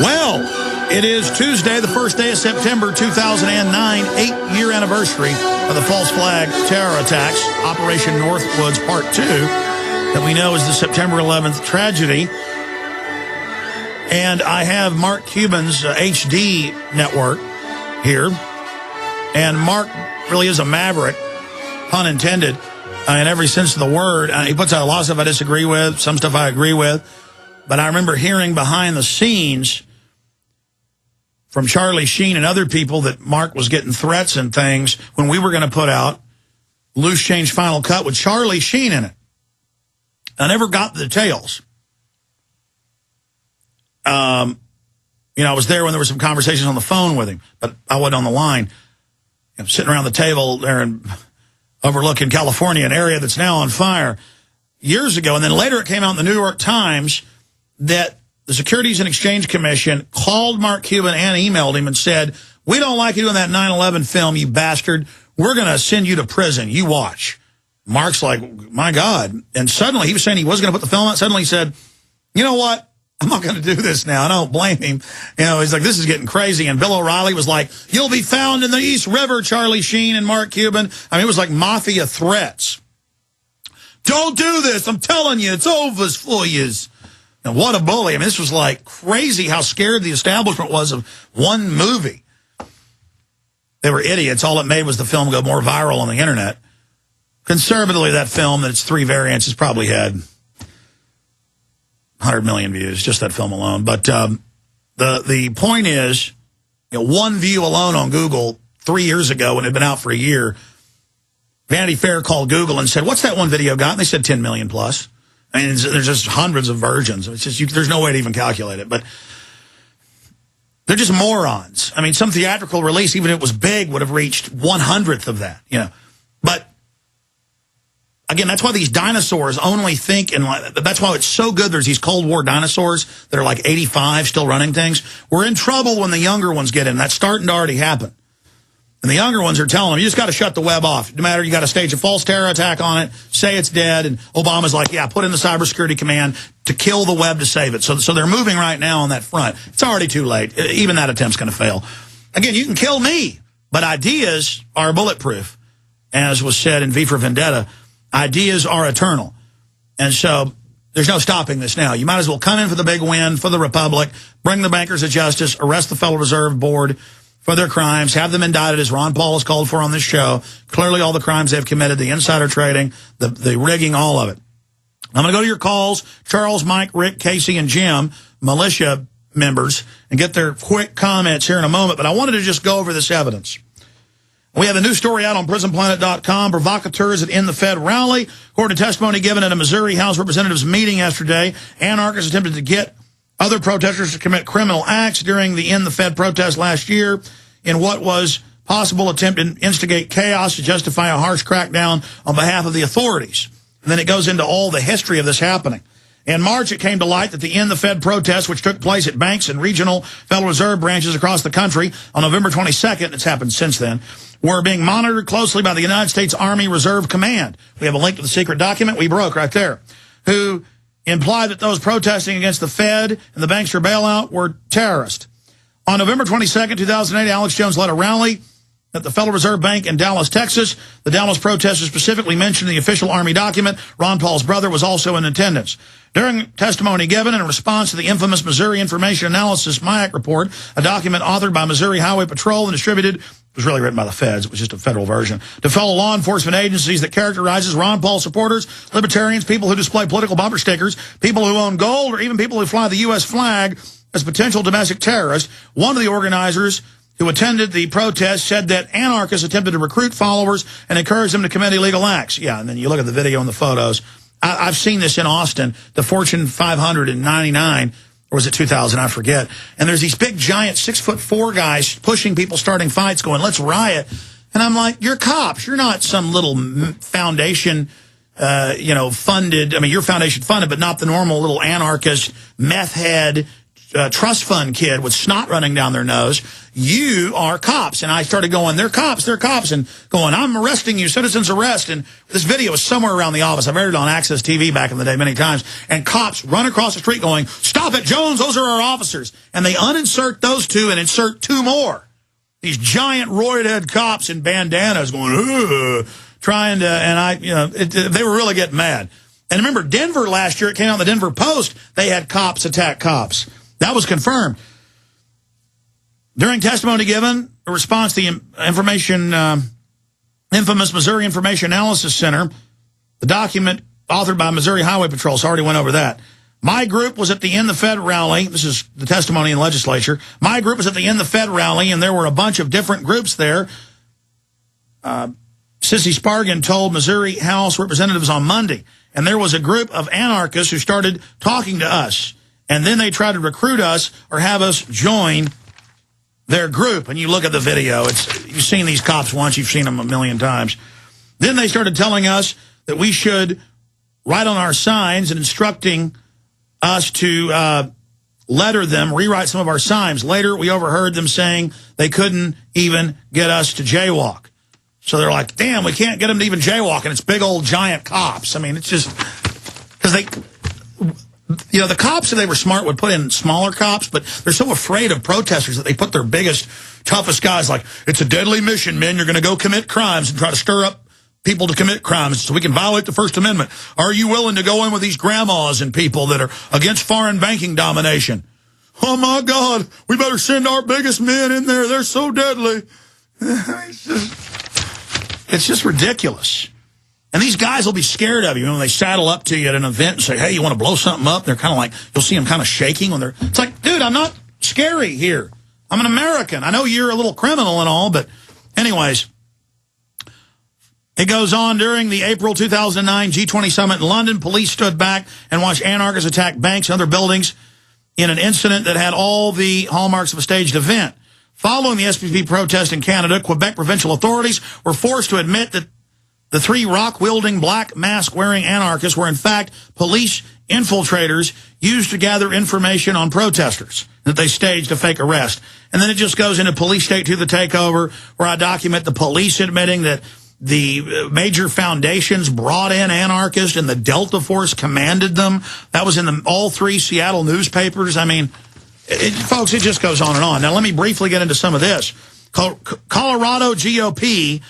Well, it is Tuesday, the first day of September 2009, 8-year anniversary of the false flag terror attacks, Operation Northwoods Part 2, that we know is the September 11th tragedy. And I have Mark Cuban's HD network here. And Mark really is a maverick, pun intended, in every sense of the word. He puts out a lot of stuff I disagree with, some stuff I agree with. But I remember hearing behind the scenes from Charlie Sheen and other people that Mark was getting threats and things when we were going to put out Loose Change Final Cut with Charlie Sheen in it. I never got the details. I was there when there were some conversations on the phone with him, but I wasn't on the line. I'm sitting around the table there and overlooking California, an area that's now on fire, years ago. And then later it came out in the New York Times that the Securities and Exchange Commission called Mark Cuban and emailed him and said, "We don't like you doing that 9/11 film, you bastard. We're going to send you to prison. You watch." Mark's like, my God. And suddenly he was saying he was going to put the film out. Suddenly he said, you know what? I'm not going to do this now. I don't blame him. He's like, this is getting crazy. And Bill O'Reilly was like, "You'll be found in the East River, Charlie Sheen and Mark Cuban." I mean, it was like mafia threats. Don't do this. I'm telling you, it's over for you. And what a bully. I mean, this was like crazy how scared the establishment was of one movie. They were idiots. All it made was the film go more viral on the internet. Conservatively, that film, that it's 3 variants, has probably had 100 million views, just that film alone. But the point is, one view alone on Google 3 years ago when it had been out for a year, Vanity Fair called Google and said, "What's that one video got?" And they said 10 million plus. I mean, there's just hundreds of versions. It's just there's no way to even calculate it. But they're just morons. I mean, some theatrical release, even if it was big, would have reached 1/100th of that. But again, that's why these dinosaurs only think, and that's why it's so good there's these Cold War dinosaurs that are like 85 still running things. We're in trouble when the younger ones get in. That's starting to already happen. And the younger ones are telling them, you just got to shut the web off. No matter, you got to stage a false terror attack on it, say it's dead, and Obama's like, yeah, put in the cybersecurity command to kill the web to save it. So they're moving right now on that front. It's already too late. Even that attempt's going to fail. Again, you can kill me, but ideas are bulletproof. As was said in V for Vendetta, ideas are eternal. And so there's no stopping this now. You might as well come in for the big win for the Republic, bring the bankers to justice, arrest the Federal Reserve Board for their crimes, have them indicted, as Ron Paul has called for on this show. Clearly all the crimes they've committed, the insider trading, the rigging, all of it. I'm going to go to your calls, Charles, Mike, Rick, Casey, and Jim, militia members, and get their quick comments here in a moment. But I wanted to just go over this evidence. We have a new story out on prisonplanet.com. Provocateurs at End the Fed rally. According to testimony given at a Missouri House Representatives meeting yesterday, anarchists attempted to get other protesters to commit criminal acts during the End the Fed protest last year in what was possible attempt to instigate chaos to justify a harsh crackdown on behalf of the authorities. And then it goes into all the history of this happening. In March, it came to light that the End the Fed protests, which took place at banks and regional Federal Reserve branches across the country on November 22nd, it's happened since then, were being monitored closely by the United States Army Reserve Command. We have a link to the secret document we broke right there, who implied that those protesting against the Fed and the bankster bailout were terrorists. On November 22nd, 2008, Alex Jones led a rally at the Federal Reserve Bank in Dallas, Texas. The Dallas protesters specifically mentioned in the official Army document. Ron Paul's brother was also in attendance. During testimony given in response to the infamous Missouri Information Analysis MIAC report, a document authored by Missouri Highway Patrol and distributed, it was really written by the feds, it was just a federal version, to fellow law enforcement agencies that characterizes Ron Paul supporters, libertarians, people who display political bumper stickers, people who own gold, or even people who fly the U.S. flag as potential domestic terrorists. One of the organizers who attended the protest said that anarchists attempted to recruit followers and encourage them to commit illegal acts. Yeah, and then you look at the video and the photos. I've seen this in Austin, the Fortune 500 in 99, or was it 2000? I forget. And there's these big, giant 6'4" guys pushing people, starting fights, going, "Let's riot." And I'm like, you're cops. You're not some little foundation, funded. I mean, you're foundation funded, but not the normal little anarchist, meth head, trust fund kid with snot running down their nose. You are cops. And I started going, they're cops, and going, I'm arresting you, citizens arrest. And this video is somewhere around the office. I've aired it on Access TV back in the day many times. And cops run across the street going, stop it, Jones, those are our officers. And they uninsert those two and insert two more. These giant roid-head cops in bandanas going, ugh, trying to, and they were really getting mad. And remember, Denver last year, it came out in the Denver Post, they had cops attack cops. That was confirmed. During testimony given, a response to the infamous Missouri Information Analysis Center, the document authored by Missouri Highway Patrol, so I already went over that. My group was at the End the Fed rally. This is the testimony in the legislature. My group was at the End the Fed rally, and there were a bunch of different groups there. Sissy Spargan told Missouri House representatives on Monday, and there was a group of anarchists who started talking to us, and then they tried to recruit us or have us join their group. And you look at the video, you've seen these cops once, you've seen them a million times. Then they started telling us that we should write on our signs and instructing us to letter them, rewrite some of our signs. Later, we overheard them saying they couldn't even get us to jaywalk. So they're like, damn, we can't get them to even jaywalk, and it's big old giant cops. I mean, it's just, because they, the cops, if they were smart, would put in smaller cops, but they're so afraid of protesters that they put their biggest, toughest guys like, it's a deadly mission, men. You're going to go commit crimes and try to stir up people to commit crimes so we can violate the First Amendment. Are you willing to go in with these grandmas and people that are against foreign banking domination? Oh, my God, we better send our biggest men in there. They're so deadly. It's just ridiculous. And these guys will be scared of you when they saddle up to you at an event and say, hey, you want to blow something up? They're kind of like, you'll see them kind of shaking when they're, it's like, dude, I'm not scary here. I'm an American. I know you're a little criminal and all, but anyways. It goes on, during the April 2009 G20 summit in London, police stood back and watched anarchists attack banks and other buildings in an incident that had all the hallmarks of a staged event. Following the SPP protest in Canada, Quebec provincial authorities were forced to admit that the three rock-wielding, black mask-wearing anarchists were in fact police infiltrators used to gather information on protesters, that they staged a fake arrest. And then it just goes into police state to the takeover, where I document the police admitting that the major foundations brought in anarchists and the Delta Force commanded them. That was in all three Seattle newspapers. I mean, folks, it just goes on and on. Now, let me briefly get into some of this. Colorado GOP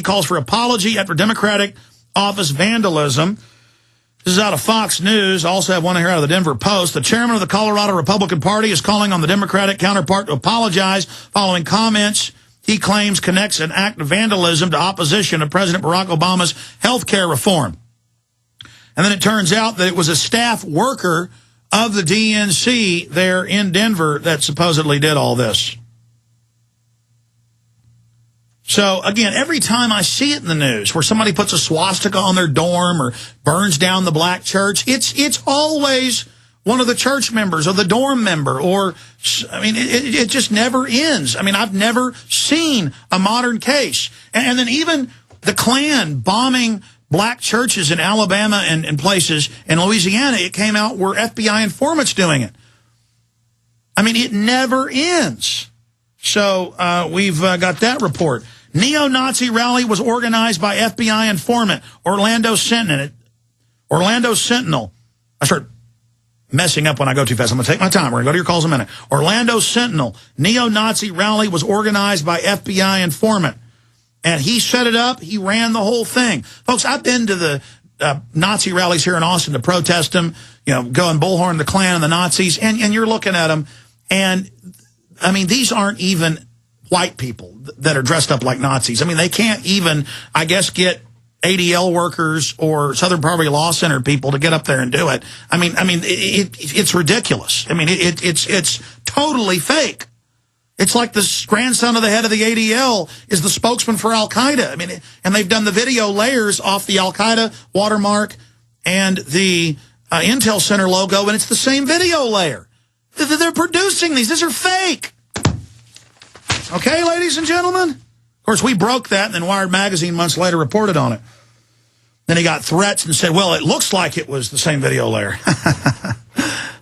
calls for apology after Democratic office vandalism. This is out of Fox News. I also have one here out of the Denver Post. The chairman of the Colorado Republican Party is calling on the Democratic counterpart to apologize following comments he claims connects an act of vandalism to opposition to President Barack Obama's health care reform. And then it turns out that it was a staff worker of the DNC there in Denver that supposedly did all this. So, again, every time I see it in the news where somebody puts a swastika on their dorm or burns down the black church, it's always one of the church members or the dorm member, or, I mean, it just never ends. I mean, I've never seen a modern case. And then even the Klan bombing black churches in Alabama and places in Louisiana, it came out were FBI informants doing it. I mean, it never ends. So we've got that report. Neo-Nazi rally was organized by FBI informant Orlando Sentinel. I start messing up when I go too fast. I'm going to take my time. We're going to go to your calls in a minute. Orlando Sentinel. Neo-Nazi rally was organized by FBI informant. And he set it up. He ran the whole thing. Folks, I've been to the Nazi rallies here in Austin to protest them, go and bullhorn the Klan and the Nazis. And you're looking at them. And, I mean, these aren't even white people that are dressed up like Nazis. I mean, they can't even, I guess, get ADL workers or Southern Poverty Law Center people to get up there and do it. I mean, it's ridiculous. I mean, it's totally fake. It's like the grandson of the head of the ADL is the spokesman for Al-Qaeda. I mean, and they've done the video layers off the Al-Qaeda watermark and the Intel Center logo, and it's the same video layer. They're producing these. These are fake. Okay, ladies and gentlemen? Of course, we broke that, and then Wired Magazine months later reported on it. Then he got threats and said, well, it looks like it was the same video layer.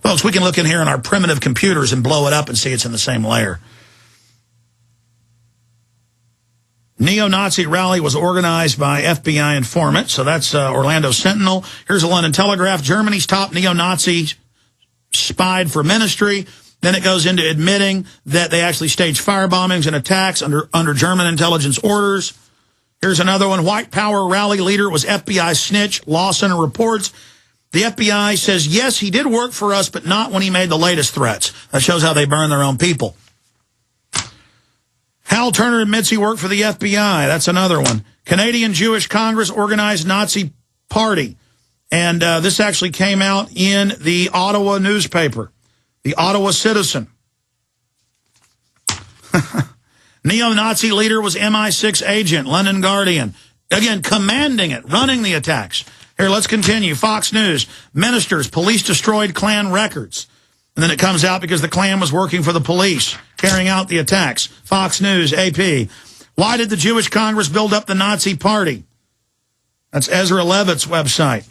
Folks, we can look in here on our primitive computers and blow it up and see it's in the same layer. Neo-Nazi rally was organized by FBI informant, so that's Orlando Sentinel. Here's a London Telegraph. Germany's top neo-Nazi spied for ministry. Then it goes into admitting that they actually staged firebombings and attacks under German intelligence orders. Here's another one. White Power rally leader was FBI snitch. Lawson reports. The FBI says, yes, he did work for us, but not when he made the latest threats. That shows how they burn their own people. Hal Turner admits he worked for the FBI. That's another one. Canadian Jewish Congress organized Nazi party. And this actually came out in the Ottawa newspaper, the Ottawa Citizen. Neo-Nazi leader was MI6 agent, London Guardian. Again, commanding it, running the attacks. Here, let's continue. Fox News, ministers, police destroyed Klan records. And then it comes out because the Klan was working for the police, carrying out the attacks. Fox News, AP. Why did the Jewish Congress build up the Nazi party? That's Ezra Levitt's website.